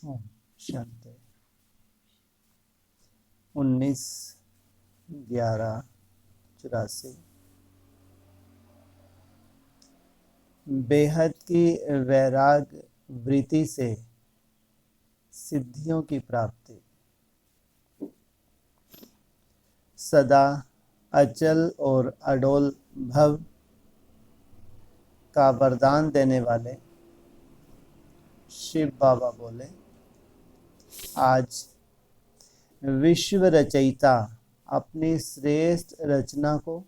ओम शांति। 19/11/84। बेहद की वैराग वृत्ति से सिद्धियों की प्राप्ति। सदा अचल और अडोल भव का वरदान देने वाले शिव बाबा बोले, आज विश्व रचयिता अपनी श्रेष्ठ रचना को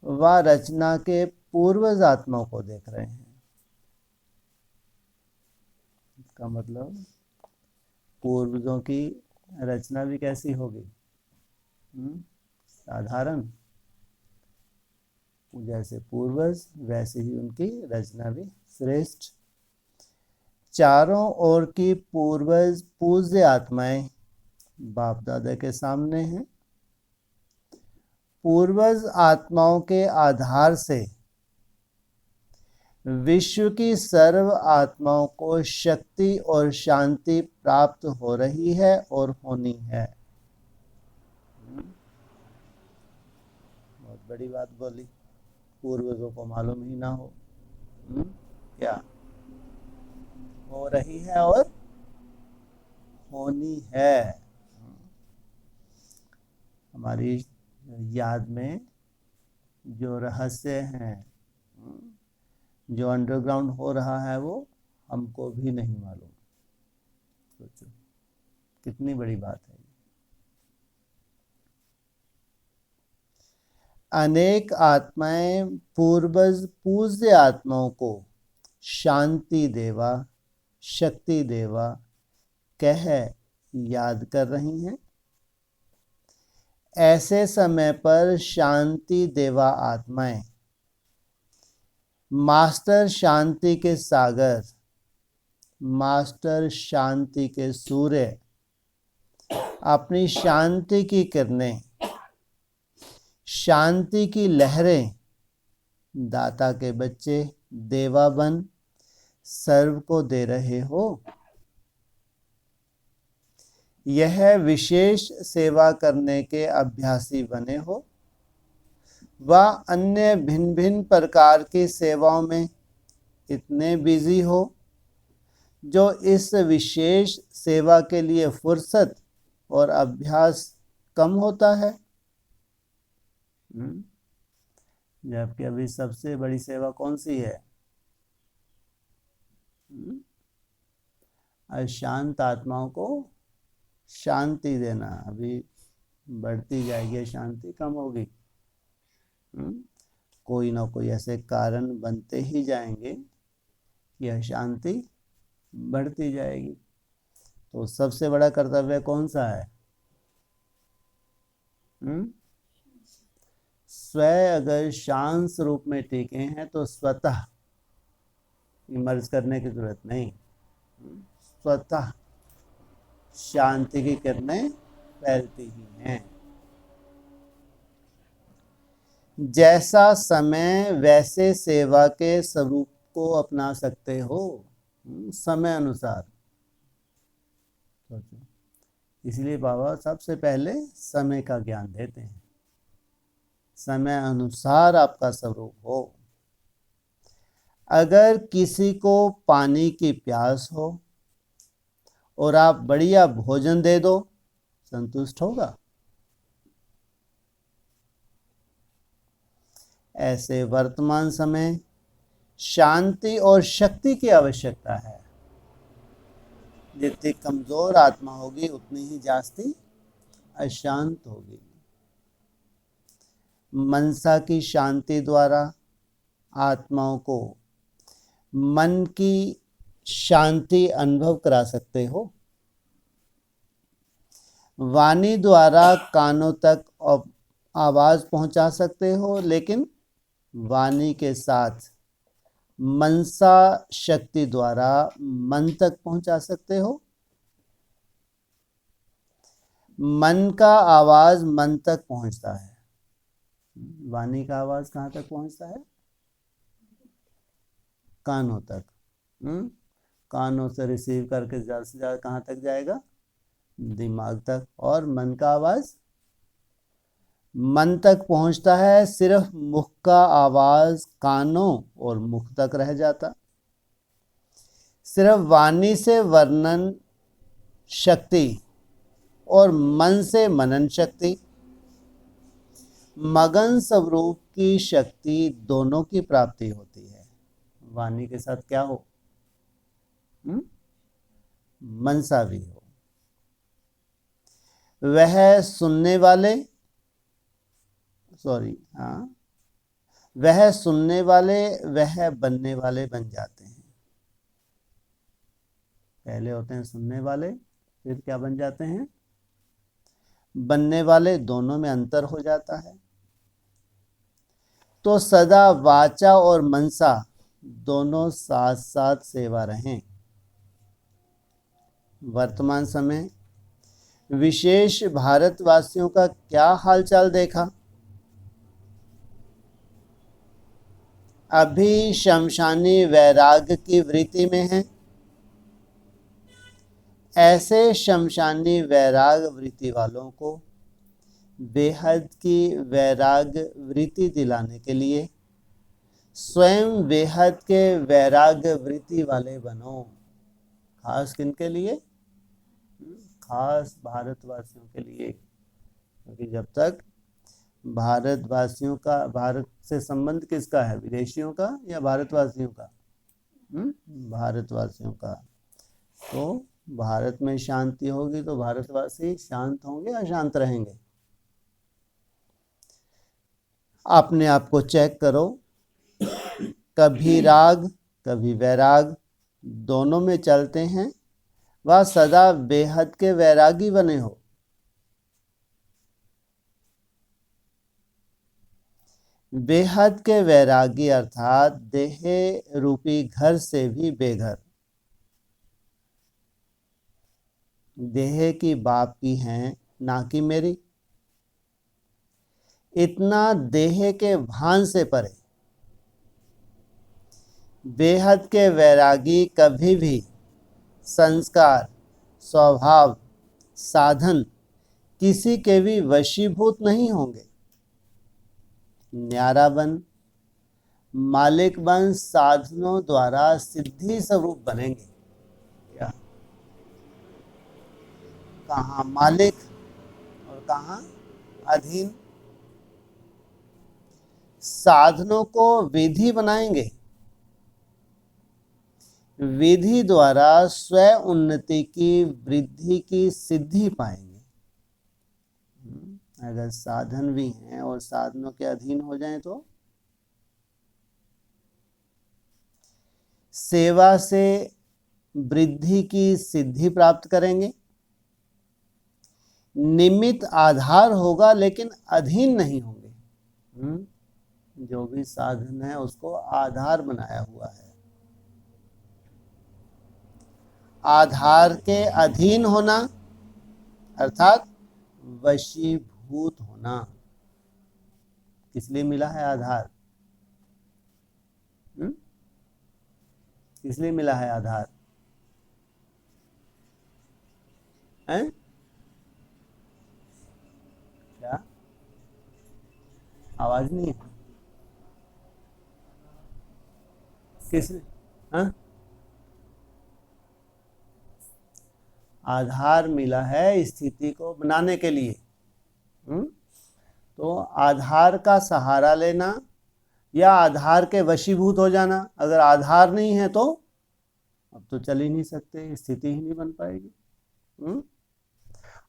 व रचना के पूर्वज आत्माओं को देख रहे हैं। इसका मतलब पूर्वजों की रचना भी कैसी होगी? साधारण। जैसे पूर्वज वैसे ही उनकी रचना भी श्रेष्ठ। चारों ओर की पूर्वज पूज्य आत्माएं बाप दादा के सामने हैं। पूर्वज आत्माओं के आधार से विश्व की सर्व आत्माओं को शक्ति और शांति प्राप्त हो रही है और होनी है। बहुत बड़ी बात बोली, पूर्वजों को मालूम ही ना हो। क्या हो रही है और होनी है। हमारी याद में जो रहस्य हैं, जो अंडरग्राउंड हो रहा है, वो हमको भी नहीं मालूम। सोचो कितनी बड़ी बात है। अनेक आत्माएं पूर्वज पूज्य आत्माओं को शांति देवा, शक्ति देवा कह याद कर रही हैं। ऐसे समय पर शांति देवा आत्माएं मास्टर शांति के सागर, मास्टर शांति के सूर्य, अपनी शांति की किरणें, शांति की लहरें दाता के बच्चे देवा बन सर्व को दे रहे हो। यह विशेष सेवा करने के अभ्यासी बने हो व अन्य भिन्न भिन्न प्रकार की सेवाओं में इतने बिजी हो जो इस विशेष सेवा के लिए फुर्सत और अभ्यास कम होता है। जबकि अभी सबसे बड़ी सेवा कौन सी है? अशांत आत्माओं को शांति देना। अभी बढ़ती जाएगी, शांति कम होगी। कोई ना कोई ऐसे कारण बनते ही जाएंगे कि अशांति बढ़ती जाएगी। तो सबसे बड़ा कर्तव्य कौन सा है? स्वयं अगर शांत स्वरूप में टिके हैं तो स्वतः इमर्ज करने की जरूरत नहीं, स्वतः शांति की किरणें फैलती ही हैं। जैसा समय वैसे सेवा के स्वरूप को अपना सकते हो, समय अनुसार। सोचो, इसलिए बाबा सबसे पहले समय का ज्ञान देते हैं। समय अनुसार आपका स्वरूप हो। अगर किसी को पानी की प्यास हो और आप बढ़िया भोजन दे दो, संतुष्ट होगा? ऐसे वर्तमान समय शांति और शक्ति की आवश्यकता है। जितनी कमजोर आत्मा होगी उतनी ही जास्ती अशांत होगी। मनसा की शांति द्वारा आत्माओं को मन की शांति अनुभव करा सकते हो। वाणी द्वारा कानों तक आवाज पहुंचा सकते हो, लेकिन वाणी के साथ मनसा शक्ति द्वारा मन तक पहुंचा सकते हो। मन का आवाज मन तक पहुंचता है। वाणी का आवाज कहां तक पहुंचता है? कानों तक। कानों से रिसीव करके ज़्यादा से ज़्यादा कहाँ तक जाएगा? दिमाग तक। और मन का आवाज़ मन तक पहुंचता है, सिर्फ मुख का आवाज कानों और मुख तक रह जाता। सिर्फ वाणी से वर्णन शक्ति और मन से मनन शक्ति, मगन स्वरूप की शक्ति दोनों की प्राप्ति होती है। वाणी के साथ क्या हो? मनसा भी हो। वह सुनने वाले वह सुनने वाले वह बनने वाले बन जाते हैं। पहले होते हैं सुनने वाले, फिर क्या बन जाते हैं? बनने वाले। दोनों में अंतर हो जाता है। तो सदा वाचा और मनसा दोनों साथ साथ सेवा रहें। वर्तमान समय विशेष भारतवासियों का क्या हालचाल देखा? अभी शमशानी वैराग्य की वृत्ति में है। ऐसे शमशानी वैराग वृत्ति वालों को बेहद की वैराग वृत्ति दिलाने के लिए स्वयं बेहद के वैराग वृत्ति वाले बनो। खास किनके लिए? खास भारतवासियों के लिए। क्योंकि जब तक भारतवासियों का, भारत से संबंध किसका है? विदेशियों का या भारतवासियों का? भारतवासियों का। तो भारत में शांति होगी तो भारतवासी शांत होंगे या शांत रहेंगे? अपने आप को चेक करो। कभी राग कभी वैराग दोनों में चलते हैं, वह सदा बेहद के वैरागी बने हो। बेहद के वैरागी अर्थात देह रूपी घर से भी बेघर। देह की बाप की हैं, ना कि मेरी। इतना देह के भान से परे। बेहद के वैरागी कभी भी संस्कार, स्वभाव, साधन किसी के भी वशीभूत नहीं होंगे। न्यारा बन, मालिक बन साधनों द्वारा सिद्धि स्वरूप बनेंगे। क्या? कहाँ मालिक और कहाँ अधीन। साधनों को विधि बनाएंगे। विधि द्वारा स्व उन्नति की वृद्धि की सिद्धि पाएंगे। अगर साधन भी हैं और साधनों के अधीन हो जाएं तो सेवा से वृद्धि की सिद्धि प्राप्त करेंगे। निमित्त आधार होगा लेकिन अधीन नहीं होंगे। जो भी साधन है उसको आधार बनाया हुआ है। आधार के अधीन होना अर्थात वशीभूत होना। किस लिए मिला है आधार? किस लिए मिला है आधार? हैं? क्या आवाज नहीं है? किस लिए? हाँ? आधार मिला है स्थिति को बनाने के लिए। तो आधार का सहारा लेना या आधार के वशीभूत हो जाना। अगर आधार नहीं है तो अब तो चल ही नहीं सकते, स्थिति ही नहीं बन पाएगी।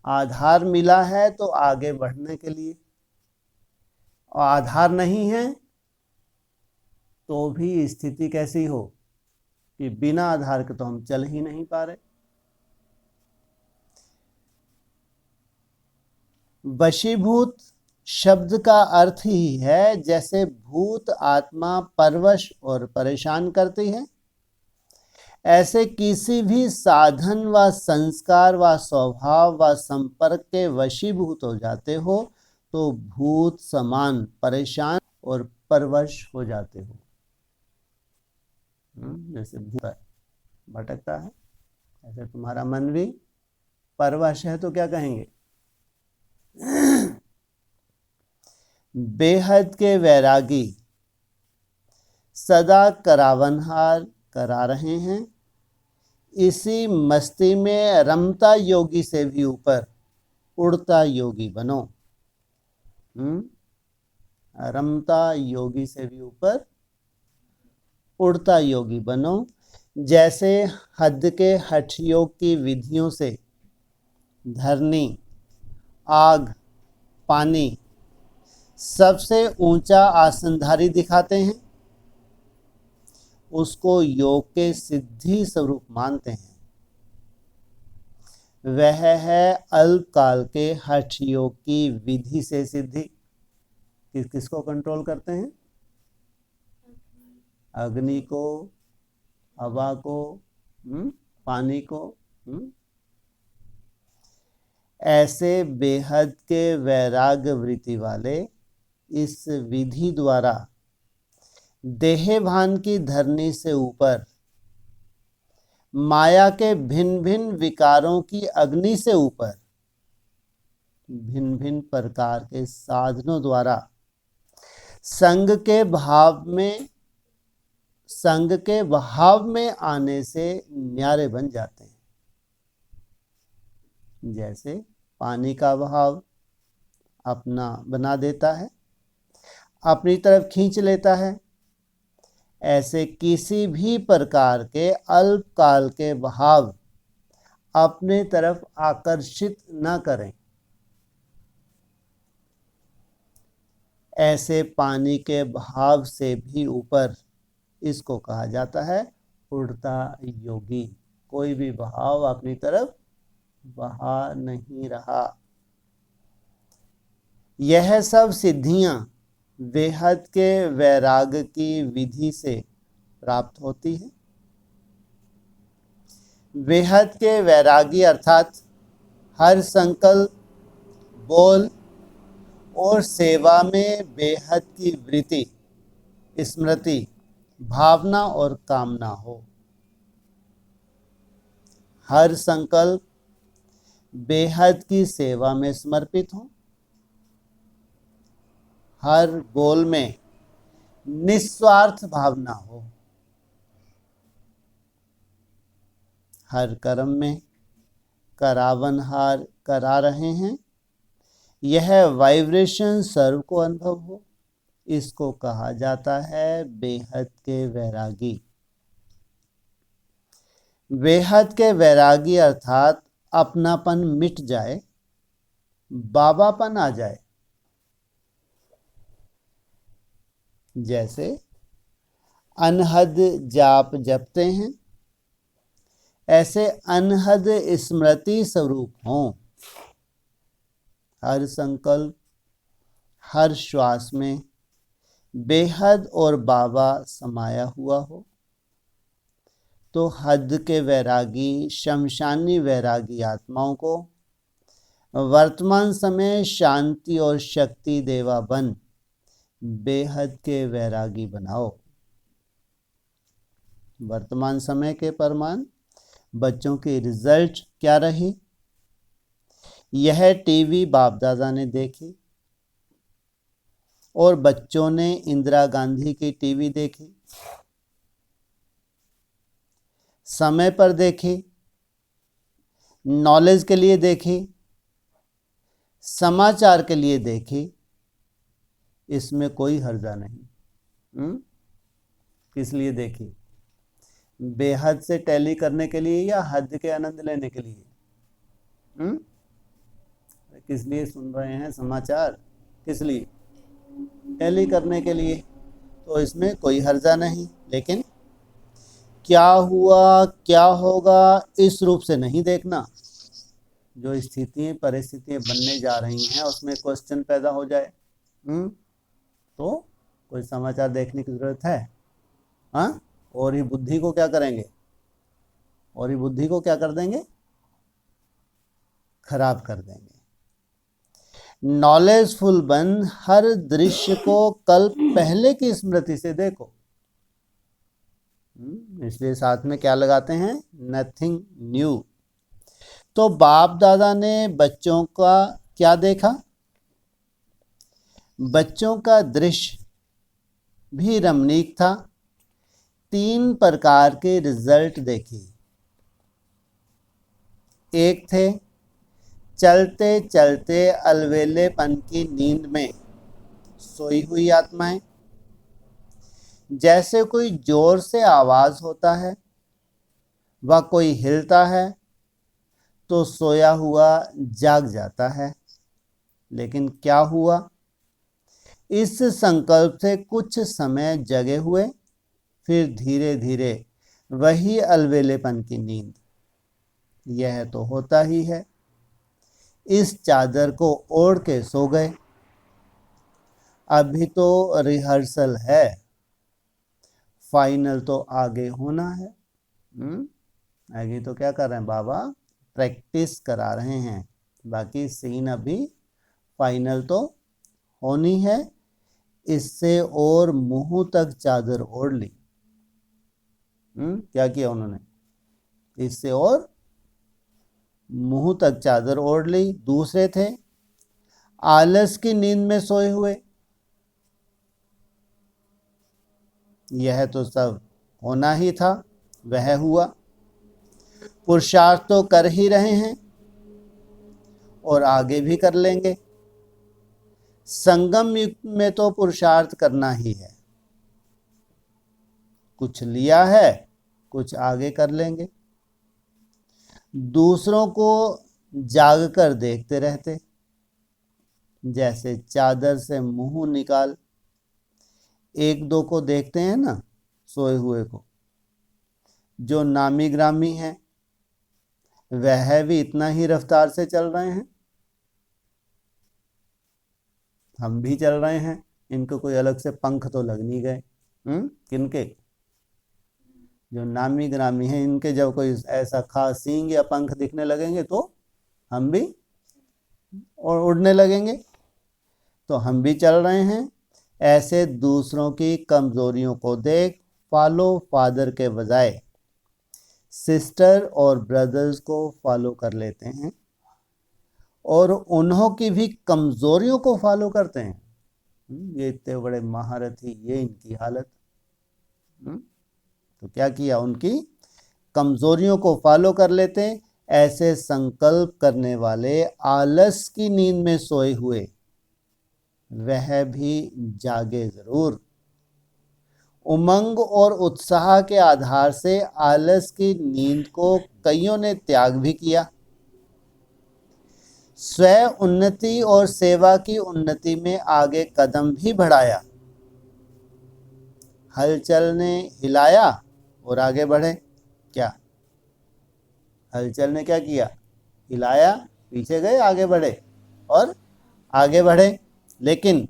आधार मिला है तो आगे बढ़ने के लिए, और आधार नहीं है तो भी स्थिति कैसी हो कि बिना आधार के तो हम चल ही नहीं पा रहे। वशीभूत शब्द का अर्थ ही है जैसे भूत आत्मा परवश और परेशान करती है, ऐसे किसी भी साधन व संस्कार व स्वभाव व संपर्क के वशीभूत हो जाते हो तो भूत समान परेशान और परवश हो जाते हो। जैसे भूत है, भटकता है, ऐसे तुम्हारा मन भी परवश है तो क्या कहेंगे? बेहद के वैरागी सदा करावनहार करा रहे हैं, इसी मस्ती में रमता योगी से भी ऊपर उड़ता योगी बनो। रमता योगी से भी ऊपर उड़ता योगी बनो। जैसे हद के हठ योग की विधियों से धरनी, आग, पानी सबसे ऊंचा आसनधारी दिखाते हैं, उसको योग के सिद्धि स्वरूप मानते हैं। वह है अल्पकाल के हठ योग की विधि से सिद्धि। किसको कंट्रोल करते हैं? अग्नि को, हवा को, पानी को। ऐसे बेहद के वैराग्य वृत्ति वाले इस विधि द्वारा देहभान की धरनी से ऊपर माया के भिन्न भिन्न विकारों की अग्नि से ऊपर भिन्न भिन्न प्रकार के साधनों द्वारा संग के भाव में आने से न्यारे बन जाते हैं। जैसे पानी का भाव अपना बना देता है, अपनी तरफ खींच लेता है, ऐसे किसी भी प्रकार के अल्पकाल के भाव अपने तरफ आकर्षित न करें। ऐसे पानी के भाव से भी ऊपर इसको कहा जाता है उड़ता योगी। कोई भी भाव अपनी तरफ बहा नहीं रहा। यह सब सिद्धियां बेहद के वैराग की विधि से प्राप्त होती है। बेहद के वैरागी अर्थात हर संकल्प, बोल और सेवा में बेहद की वृत्ति, स्मृति, भावना और कामना हो। हर संकल्प बेहद की सेवा में समर्पित हो। हर बोल में निस्वार्थ भावना हो। हर कर्म में करावनहार करा रहे हैं, यह वाइब्रेशन सर्व को अनुभव हो। इसको कहा जाता है बेहद के वैरागी। बेहद के वैरागी अर्थात अपनापन मिट जाए, बाबापन आ जाए। जैसे अनहद जाप जपते हैं, ऐसे अनहद स्मृति स्वरूप हों। हर संकल्प, हर श्वास में बेहद और बाबा समाया हुआ हो। तो हद के वैरागी, शमशानी वैरागी आत्माओं को वर्तमान समय शांति और शक्ति देवा बन बेहद के वैरागी बनाओ। वर्तमान समय के परमान बच्चों की रिजल्ट क्या रही? यह टीवी बाप दादा ने देखी और बच्चों ने इंदिरा गांधी की टीवी देखी, समय पर देखी, नॉलेज के लिए देखी, समाचार के लिए देखी। इसमें कोई हर्जा नहीं। किस लिए देखी? बेहद से टैली करने के लिए या हद के आनंद लेने के लिए? किस लिए सुन रहे हैं समाचार? किस लिए? टैली करने के लिए। तो इसमें कोई हर्जा नहीं। लेकिन क्या हुआ, क्या होगा, इस रूप से नहीं देखना। जो स्थितियां, परिस्थितियां बनने जा रही हैं उसमें क्वेश्चन पैदा हो जाए तो कोई समाचार देखने की जरूरत है? हाँ? और ही बुद्धि को क्या करेंगे? और ही बुद्धि को क्या कर देंगे? खराब कर देंगे। नॉलेजफुल बन हर दृश्य को कल पहले की स्मृति से देखो। इसलिए साथ में क्या लगाते हैं, नथिंग न्यू। तो बाप दादा ने बच्चों का क्या देखा, बच्चों का दृश्य भी रमणीक था। 3 प्रकार के रिजल्ट देखे। एक थे चलते चलते अलवेलेपन की नींद में सोई हुई आत्माएं, जैसे कोई जोर से आवाज होता है व कोई हिलता है तो सोया हुआ जाग जाता है। लेकिन क्या हुआ, इस संकल्प से कुछ समय जगे हुए, फिर धीरे धीरे वही अलवेलेपन की नींद। यह तो होता ही है। इस चादर को ओढ़ के सो गए। अभी तो रिहर्सल है, फाइनल तो आगे होना है। आगे तो क्या कर रहे हैं बाबा, प्रैक्टिस करा रहे हैं। बाकी सीन अभी फाइनल तो होनी है। इससे और मुंह तक चादर ओढ़ ली। क्या किया उन्होंने, इससे और मुंह तक चादर ओढ़ ली। दूसरे थे आलस की नींद में सोए हुए। यह तो सब होना ही था, वह हुआ। पुरुषार्थ तो कर ही रहे हैं और आगे भी कर लेंगे। संगम युग में तो पुरुषार्थ करना ही है। कुछ लिया है, कुछ आगे कर लेंगे। दूसरों को जाग कर देखते रहते, जैसे चादर से मुंह निकाल एक दो को देखते हैं ना, सोए हुए को। जो नामी ग्रामी है वह भी इतना ही रफ्तार से चल रहे हैं, हम भी चल रहे हैं। इनको कोई अलग से पंख तो लग नहीं गए। किनके, जो नामी ग्रामी हैं, इनके जब कोई ऐसा खास सींग या पंख दिखने लगेंगे तो हम भी और उड़ने लगेंगे। तो हम भी चल रहे हैं। ऐसे दूसरों की कमजोरियों को देख फॉलो फादर के बजाय सिस्टर और ब्रदर्स को फॉलो कर लेते हैं और उन्हों की भी कमजोरियों को फॉलो करते हैं। ये इतने बड़े महारथी, ये इनकी हालत। तो क्या किया, उनकी कमजोरियों को फॉलो कर लेते हैं। ऐसे संकल्प करने वाले आलस की नींद में सोए हुए वह भी जागे जरूर। उमंग और उत्साह के आधार से आलस की नींद को कईयों ने त्याग भी किया। स्वयं उन्नति और सेवा की उन्नति में आगे कदम भी बढ़ाया। हलचल ने हिलाया और आगे बढ़े। क्या हलचल ने क्या किया, हिलाया, पीछे गए, आगे बढ़े और आगे बढ़े। लेकिन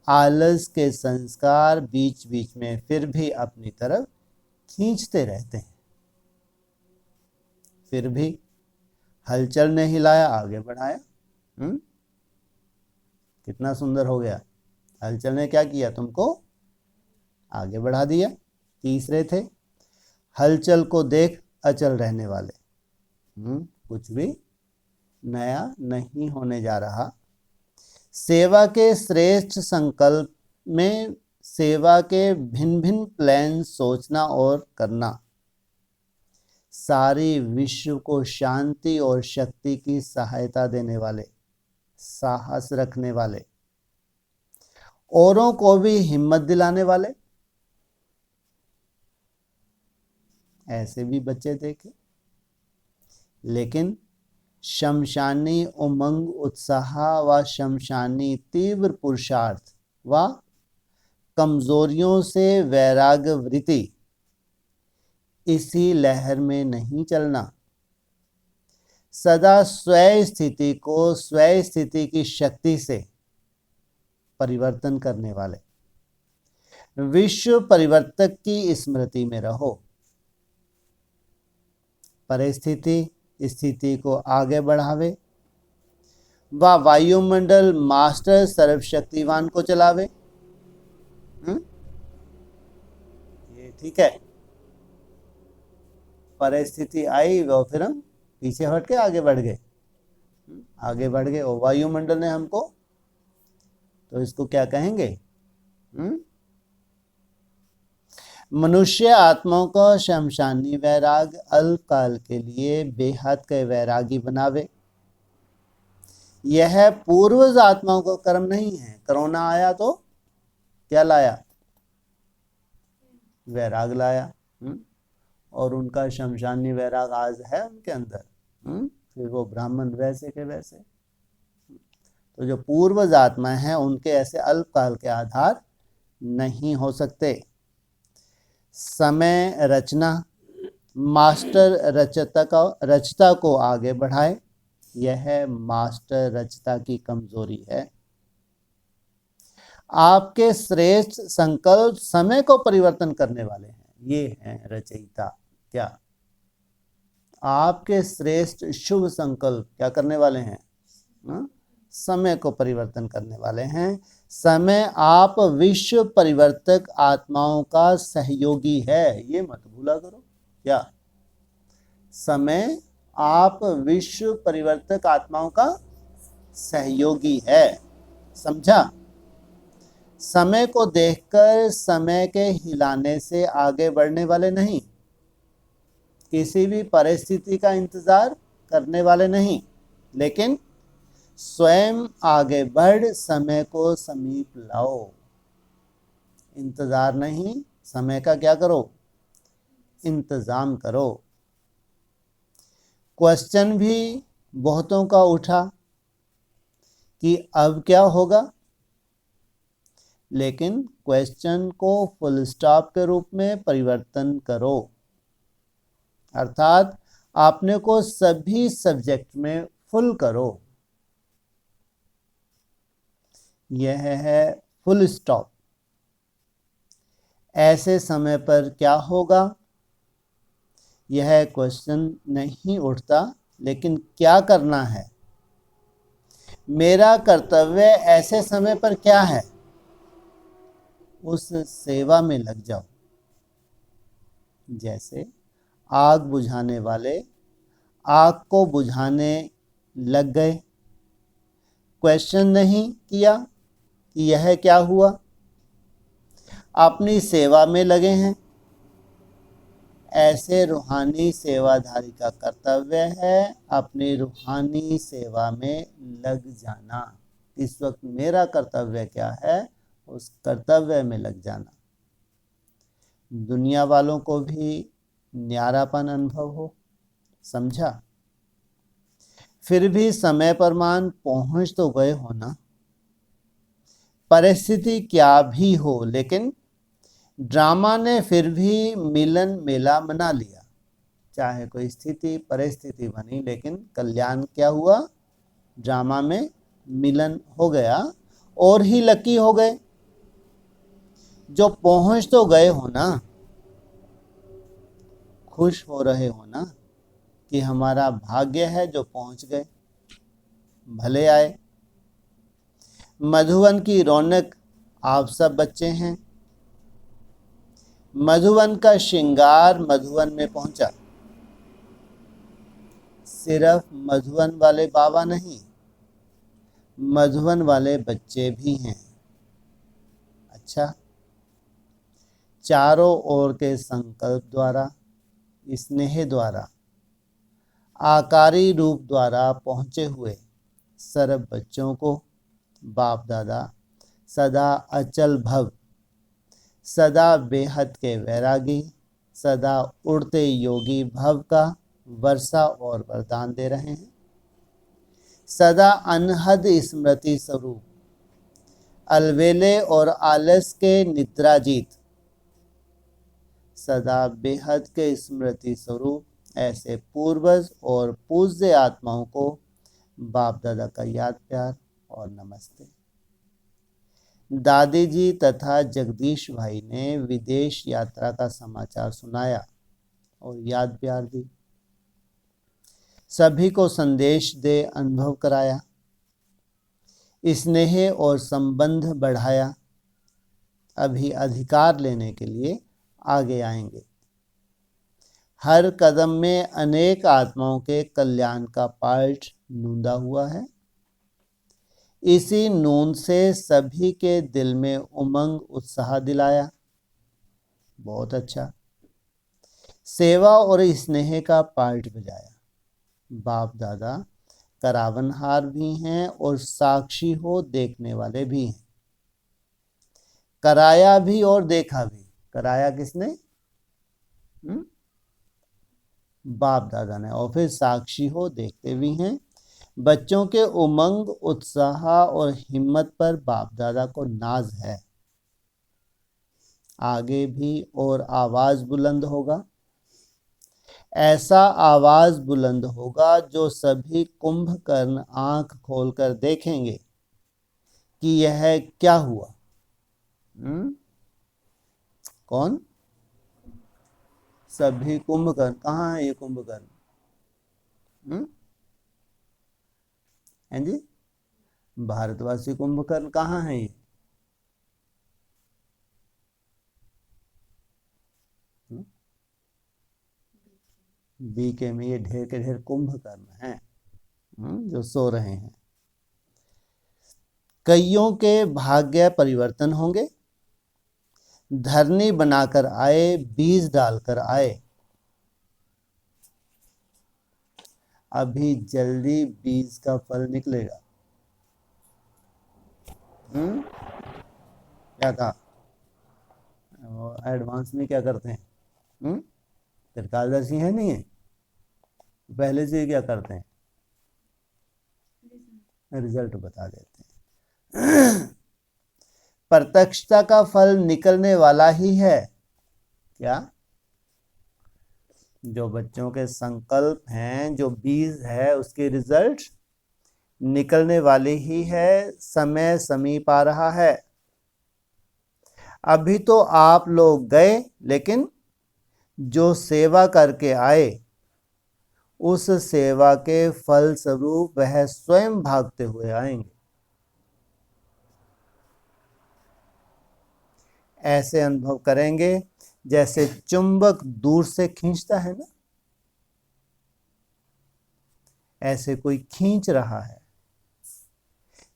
आलस के संस्कार बीच बीच में फिर भी अपनी तरफ खींचते रहते हैं। फिर भी हलचल ने हिलाया, आगे बढ़ाया। कितना सुंदर हो गया। हलचल ने क्या किया, तुमको आगे बढ़ा दिया। तीसरे थे हलचल को देख अचल रहने वाले। कुछ भी नया नहीं होने जा रहा। सेवा के श्रेष्ठ संकल्प में सेवा के भिन्न भिन्न प्लान सोचना और करना। सारी विश्व को शांति और शक्ति की सहायता देने वाले, साहस रखने वाले, औरों को भी हिम्मत दिलाने वाले, ऐसे भी बच्चे देखे। लेकिन शमशानी उमंग उत्साह व शमशानी तीव्र पुरुषार्थ व कमजोरियों से वैराग्य वृत्ति, इसी लहर में नहीं चलना। सदा स्वयं स्थिति को स्वयं स्थिति की शक्ति से परिवर्तन करने वाले विश्व परिवर्तक की स्मृति में रहो। परिस्थिति स्थिति को आगे बढ़ावे व वायुमंडल मास्टर सर्वशक्तिवान को चलावे। ये ठीक है। परिस्थिति आई वो फिर हम पीछे हट के आगे बढ़ गए, और वायुमंडल ने हमको, तो इसको क्या कहेंगे? मनुष्य आत्माओं को शमशानी वैराग अल्पकाल के लिए बेहद के वैरागी बनावे। यह पूर्वज आत्माओं को कर्म नहीं है। कोरोना आया तो क्या लाया? वैराग लाया। और उनका शमशानी वैराग आज है उनके अंदर। फिर वो ब्राह्मण वैसे के वैसे। तो जो पूर्वज आत्मा है उनके ऐसे अल्पकाल के आधार नहीं हो सकते। समय रचना मास्टर रचता को आगे बढ़ाए, यह मास्टर रचता की कमजोरी है। आपके श्रेष्ठ संकल्प समय को परिवर्तन करने वाले हैं, ये हैं रचयिता। क्या? आपके श्रेष्ठ शुभ संकल्प क्या करने वाले हैं? समय को परिवर्तन करने वाले हैं। समय आप विश्व परिवर्तक आत्माओं का सहयोगी है, ये मत भूला करो। क्या? समय आप विश्व परिवर्तक आत्माओं का सहयोगी है, समझा? समय को देखकर समय के हिलाने से आगे बढ़ने वाले नहीं, किसी भी परिस्थिति का इंतजार करने वाले नहीं, लेकिन स्वयं आगे बढ़ समय को समीप लाओ। इंतजार नहीं, समय का क्या करो? इंतजाम करो। क्वेश्चन भी बहुतों का उठा कि अब क्या होगा, लेकिन क्वेश्चन को फुल स्टॉप के रूप में परिवर्तन करो। अर्थात आपने को सभी सब्जेक्ट में फुल करो। यह है फुल स्टॉप। ऐसे समय पर क्या होगा, यह क्वेश्चन नहीं उठता, लेकिन क्या करना है? मेरा कर्तव्य ऐसे समय पर क्या है, उस सेवा में लग जाओ। जैसे आग बुझाने वाले आग को बुझाने लग गए, क्वेश्चन नहीं किया कि यह क्या हुआ, अपनी सेवा में लगे हैं। ऐसे रूहानी सेवाधारी का कर्तव्य है अपनी रूहानी सेवा में लग जाना। इस वक्त मेरा कर्तव्य क्या है, उस कर्तव्य में लग जाना। दुनिया वालों को भी न्यारापन अनुभव हो, समझा? फिर भी समय पर मान पहुंच तो गए हो ना। परिस्थिति क्या भी हो, लेकिन ड्रामा ने फिर भी मिलन मेला मना लिया। चाहे कोई स्थिति परिस्थिति बनी, लेकिन कल्याण क्या हुआ? ड्रामा में मिलन हो गया। और ही लकी हो गए जो पहुंच तो गए हो ना। खुश हो रहे हो ना कि हमारा भाग्य है जो पहुंच गए, भले आए। मधुवन की रौनक आप सब बच्चे हैं। मधुवन का श्रृंगार मधुवन में पहुंचा। सिर्फ मधुवन वाले बाबा नहीं, मधुवन वाले बच्चे भी हैं। अच्छा, चारों ओर के संकल्प द्वारा, स्नेह द्वारा, आकारी रूप द्वारा पहुंचे हुए सर्व बच्चों को बाप दादा सदा अचल भव, सदा बेहद के वैरागी, सदा उड़ते योगी भव का वर्षा और वरदान दे रहे हैं। सदा अनहद स्मृति स्वरूप, अलवेले और आलस के निद्राजीत, सदा बेहद के स्मृति स्वरूप ऐसे पूर्वज और पूज्य आत्माओं को बाप दादा का याद प्यार और नमस्ते। दादी जी तथा जगदीश भाई ने विदेश यात्रा का समाचार सुनाया और याद प्यार दी। सभी को संदेश दे अनुभव कराया, स्नेह और संबंध बढ़ाया। अभी अधिकार लेने के लिए आगे आएंगे। हर कदम में अनेक आत्माओं के कल्याण का पाठ नूंदा हुआ है। इसी नून से सभी के दिल में उमंग उत्साह दिलाया। बहुत अच्छा। सेवा और स्नेह का पाठ बजाया। बाप दादा करावनहार भी हैं और साक्षी हो देखने वाले भी हैं। कराया भी और देखा भी। कराया किसने? बाप दादा ने। और फिर साक्षी हो देखते भी हैं। बच्चों के उमंग उत्साह और हिम्मत पर बाप दादा को नाज है। आगे भी और आवाज बुलंद होगा। ऐसा आवाज बुलंद होगा जो सभी कुंभकर्ण आंख खोलकर देखेंगे कि यह क्या हुआ। कौन? सभी कुंभकर्ण। कहाँ है ये कुंभकर्ण? हैं जी? भारतवासी कुंभकर्ण कहाँ है ये? बीके में ये ढेर के ढेर कुंभकर्ण हैं जो सो रहे हैं। कईयों के भाग्य परिवर्तन होंगे। धरनी बनाकर आए, बीज डालकर आए। अभी जल्दी बीज का फल निकलेगा। क्या कहा? एडवांस में क्या करते हैं? त्रिकालदर्शी है नहीं है? पहले से क्या करते हैं? रिजल्ट बता देते हैं। प्रत्यक्षता का फल निकलने वाला ही है। क्या? जो बच्चों के संकल्प हैं, जो बीज है, उसके रिजल्ट निकलने वाली ही है। समय समीप आ रहा है। अभी तो आप लोग गए, लेकिन जो सेवा करके आए उस सेवा के फल स्वरूप वह स्वयं भागते हुए आएंगे। ऐसे अनुभव करेंगे जैसे चुंबक दूर से खींचता है ना, ऐसे कोई खींच रहा है।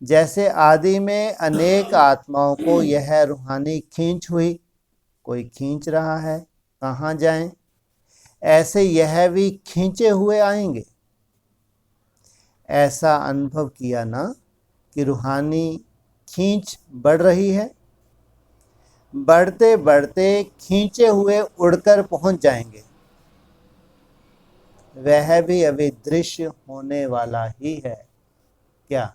जैसे आदि में अनेक आत्माओं को यह रूहानी खींच हुई, कोई खींच रहा है, कहाँ जाएं। ऐसे यह भी खींचे हुए आएंगे। ऐसा अनुभव किया ना कि रूहानी खींच बढ़ रही है। बढ़ते बढ़ते खींचे हुए उड़कर पहुंच जाएंगे। वह भी अभी दृश्य होने वाला ही है। क्या?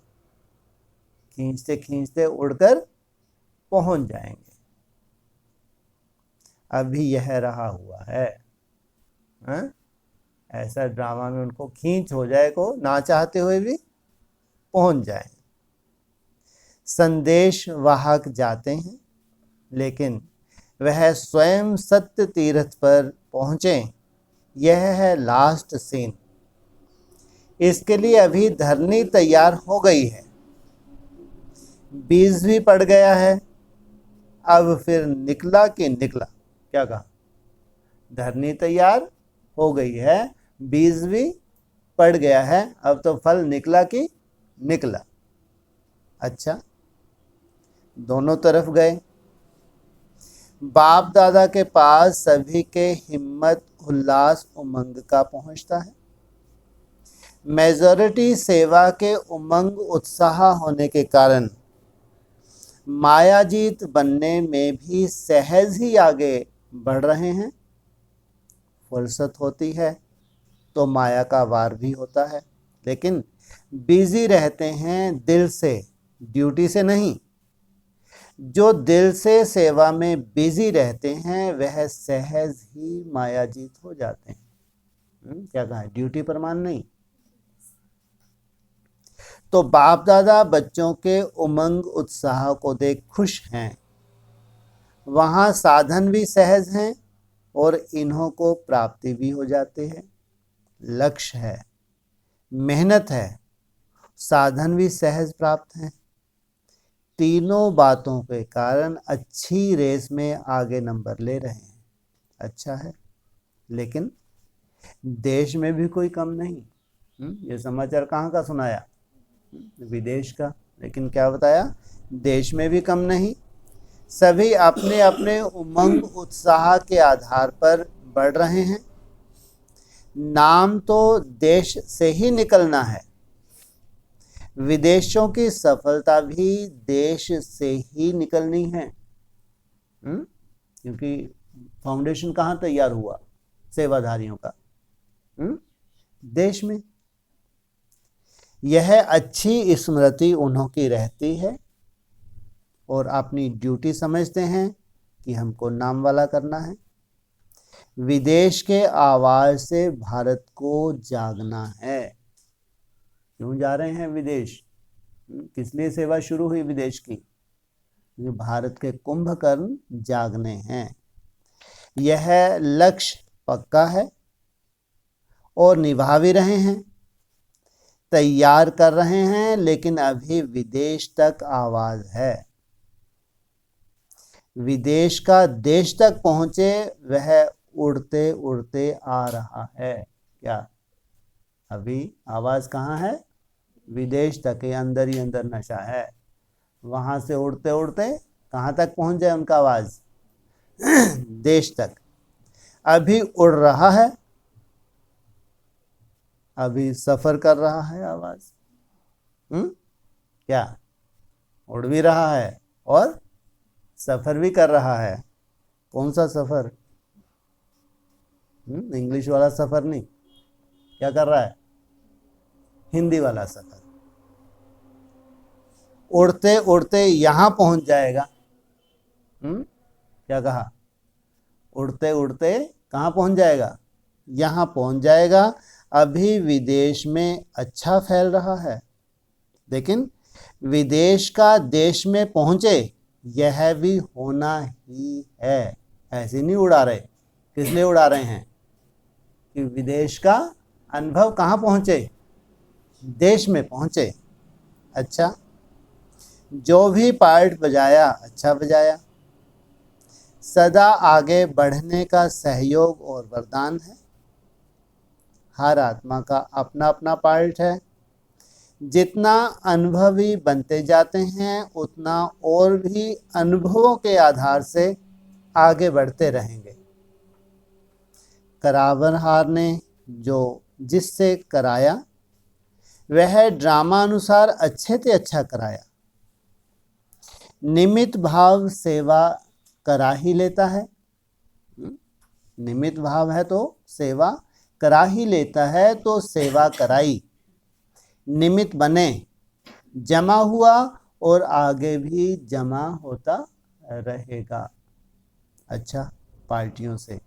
खींचते खींचते उड़कर पहुंच जाएंगे। अभी यह रहा हुआ है। ऐसा ड्रामा में उनको खींच हो जाए को ना चाहते हुए भी पहुंच जाए। संदेश वाहक जाते हैं, लेकिन वह स्वयं सत्य तीर्थ पर पहुंचे। यह है लास्ट सीन। इसके लिए अभी धरनी तैयार हो गई है। बीज भी पड़ गया है। अब फिर निकला कि निकला? क्या कहा? धरनी तैयार हो गई है, बीज भी पड़ गया है, अब तो फल निकला कि निकला। अच्छा, दोनों तरफ गए। बाप दादा के पास सभी के हिम्मत उल्लास उमंग का पहुंचता है। मेजॉरिटी सेवा के उमंग उत्साह होने के कारण मायाजीत बनने में भी सहज ही आगे बढ़ रहे हैं। फुर्सत होती है तो माया का वार भी होता है, लेकिन बिजी रहते हैं दिल से, ड्यूटी से नहीं। जो दिल से सेवा में बिजी रहते हैं वह सहज ही मायाजीत हो जाते हैं। क्या कहा? ड्यूटी पर मान नहीं। तो बाप दादा बच्चों के उमंग उत्साह को देख खुश हैं। वहां साधन भी सहज हैं और इन्हों को प्राप्ति भी हो जाते हैं। लक्ष्य है, मेहनत है, साधन भी सहज प्राप्त हैं। तीनों बातों के कारण अच्छी रेस में आगे नंबर ले रहे हैं। अच्छा है, लेकिन देश में भी कोई कम नहीं। ये समाचार कहाँ का सुनाया? विदेश का। लेकिन क्या बताया? देश में भी कम नहीं। सभी अपने अपने उमंग उत्साह के आधार पर बढ़ रहे हैं। नाम तो देश से ही निकलना है। विदेशों की सफलता भी देश से ही निकलनी है। क्योंकि फाउंडेशन कहाँ तैयार हुआ सेवाधारियों का? देश में। यह अच्छी स्मृति उन्हों की रहती है और अपनी ड्यूटी समझते हैं कि हमको नाम वाला करना है। विदेश के आवाज से भारत को जागना है। क्यों जा रहे हैं विदेश? किस लिए सेवा शुरू हुई विदेश की? भारत के कुंभकर्ण जागने हैं। यह लक्ष्य पक्का है और निभा भी रहे हैं, तैयार कर रहे हैं, लेकिन अभी विदेश तक आवाज है। विदेश का देश तक पहुंचे वह उड़ते उड़ते आ रहा है। क्या अभी आवाज कहाँ है? विदेश तक है, अंदर ही अंदर नशा है। वहां से उड़ते उड़ते कहाँ तक पहुंच जाए उनका आवाज? देश तक। अभी उड़ रहा है, अभी सफर कर रहा है आवाज। क्या उड़ भी रहा है और सफर भी कर रहा है? कौन सा सफर? इंग्लिश वाला सफर नहीं। क्या कर रहा है? हिंदी वाला सफर। उड़ते उड़ते यहां पहुंच जाएगा। क्या कहा? उड़ते उड़ते कहां पहुंच जाएगा? यहां पहुंच जाएगा। अभी विदेश में अच्छा फैल रहा है, लेकिन विदेश का देश में पहुंचे यह भी होना ही है। ऐसे नहीं उड़ा रहे। किस लिए उड़ा रहे हैं? कि विदेश का अनुभव कहाँ पहुंचे? देश में पहुंचे। अच्छा, जो भी पार्ट बजाया अच्छा बजाया। सदा आगे बढ़ने का सहयोग और वरदान है। हर आत्मा का अपना अपना पार्ट है। जितना अनुभवी बनते जाते हैं उतना और भी अनुभवों के आधार से आगे बढ़ते रहेंगे। करावनहार ने जो जिससे कराया वह ड्रामा अनुसार अच्छे से अच्छा कराया। निमित्त भाव सेवा करा ही लेता है। निमित्त भाव है तो सेवा करा ही लेता है, तो सेवा कराई। निमित्त बने, जमा हुआ और आगे भी जमा होता रहेगा। अच्छा, पार्टियों से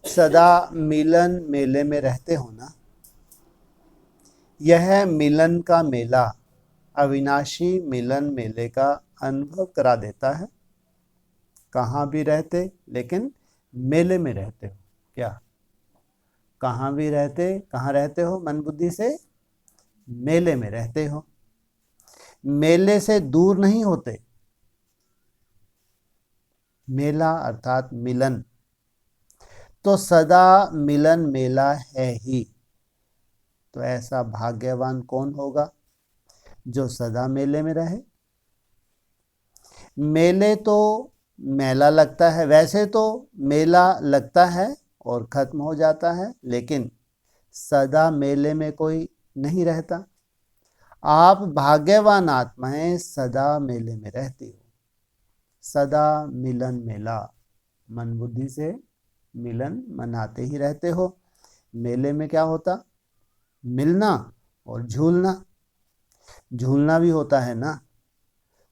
सदा मिलन मेले में रहते हो ना। यह मिलन का मेला अविनाशी मिलन मेले का अनुभव करा देता है। कहाँ भी रहते लेकिन मेले में रहते हो। क्या कहाँ भी रहते, कहाँ रहते हो? मन बुद्धि से मेले में रहते हो। मेले से दूर नहीं होते। मेला अर्थात मिलन, तो सदा मिलन मेला है ही। तो ऐसा भाग्यवान कौन होगा जो सदा मेले में रहे? मेले तो मेला लगता है, वैसे तो मेला लगता है और खत्म हो जाता है, लेकिन सदा मेले में कोई नहीं रहता। आप भाग्यवान आत्माएं सदा मेले में रहती हो। सदा मिलन मेला, मन बुद्धि से मिलन मनाते ही रहते हो। मेले में क्या होता? मिलना और झूलना। झूलना भी होता है ना।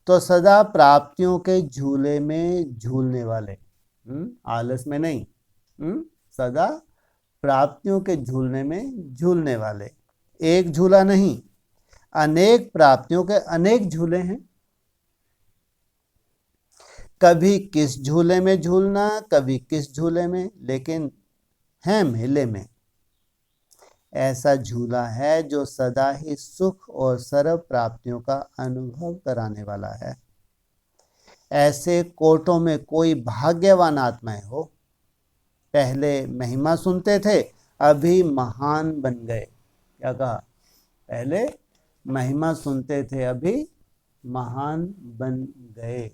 तो सदा प्राप्तियों के झूले में झूलने वाले, आलस में नहीं, सदा प्राप्तियों के झूलने में झूलने वाले। एक झूला नहीं, अनेक प्राप्तियों के अनेक झूले हैं। कभी किस झूले में झूलना, कभी किस झूले में, लेकिन है मेले में। ऐसा झूला है जो सदा ही सुख और सर्व प्राप्तियों का अनुभव कराने वाला है। ऐसे कोटों में कोई भाग्यवान आत्माएं हो। पहले महिमा सुनते थे, अभी महान बन गए। क्या कहा? पहले महिमा सुनते थे, अभी महान बन गए।